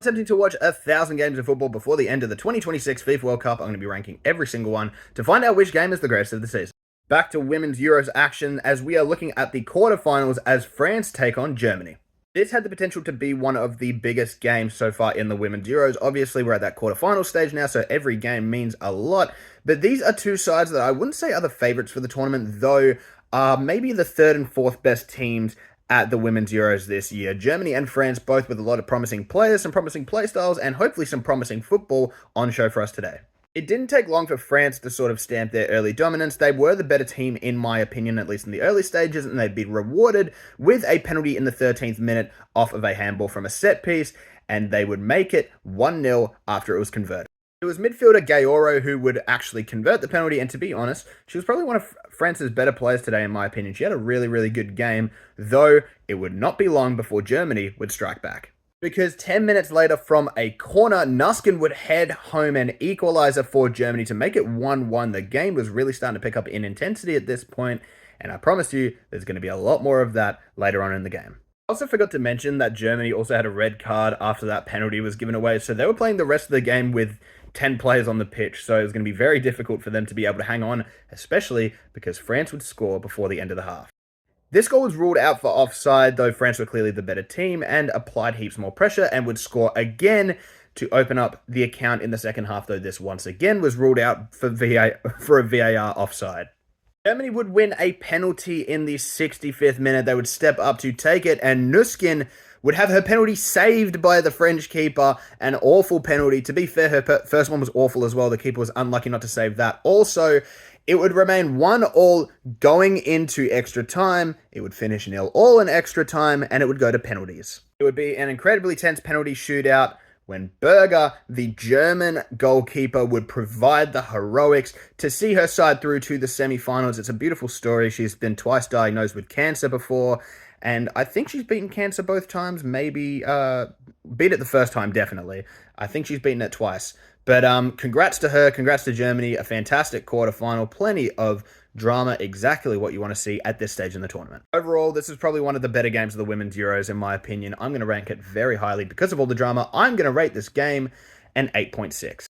Attempting to watch 1,000 games of football before the end of the 2026 FIFA World Cup. I'm going to be ranking every single one to find out which game is the greatest of the season. Back to Women's Euros action as we are looking at the quarterfinals as France take on Germany. This had the potential to be one of the biggest games so far in the Women's Euros. Obviously, we're at that quarterfinal stage now, so every game means a lot. But these are two sides that I wouldn't say are the favourites for the tournament, though are maybe the third and fourth best teams at the Women's Euros this year. Germany and France both with a lot of promising players, some promising playstyles, and hopefully some promising football on show for us today. It didn't take long for France to sort of stamp their early dominance. They were the better team, in my opinion, at least in the early stages, and they'd be rewarded with a penalty in the 13th minute off of a handball from a set piece, and they would make it 1-0 after it was converted. It was midfielder Gayoro who would actually convert the penalty, and to be honest, she was probably one of France's better players today, in my opinion. She had a really, really good game, though it would not be long before Germany would strike back. Because 10 minutes later from a corner, Nuskin would head home an equalizer for Germany to make it 1-1. The game was really starting to pick up in intensity at this point, and I promise you there's going to be a lot more of that later on in the game. I also forgot to mention that Germany also had a red card after that penalty was given away, so they were playing the rest of the game with 10 players on the pitch, so it was going to be very difficult for them to be able to hang on, especially because France would score before the end of the half. This goal was ruled out for offside, though France were clearly the better team and applied heaps more pressure and would score again to open up the account in the second half, though this once again was ruled out for a VAR offside. Germany would win a penalty in the 65th minute. They would step up to take it, and Nuskin would have her penalty saved by the French keeper. An awful penalty. To be fair, her first one was awful as well. The keeper was unlucky not to save that. Also, it would remain 1-1 going into extra time. It would finish 0-0 in extra time, and it would go to penalties. It would be an incredibly tense penalty shootout when Berger, the German goalkeeper, would provide the heroics to see her side through to the semi-finals. It's a beautiful story. She's been twice diagnosed with cancer before, and I think she's beaten cancer both times. Maybe beat it the first time, definitely. I think she's beaten it twice. But congrats to her, congrats to Germany, a fantastic quarterfinal, plenty of drama, exactly what you want to see at this stage in the tournament. Overall, this is probably one of the better games of the Women's Euros, in my opinion. I'm going to rank it very highly because of all the drama. I'm going to rate this game an 8.6.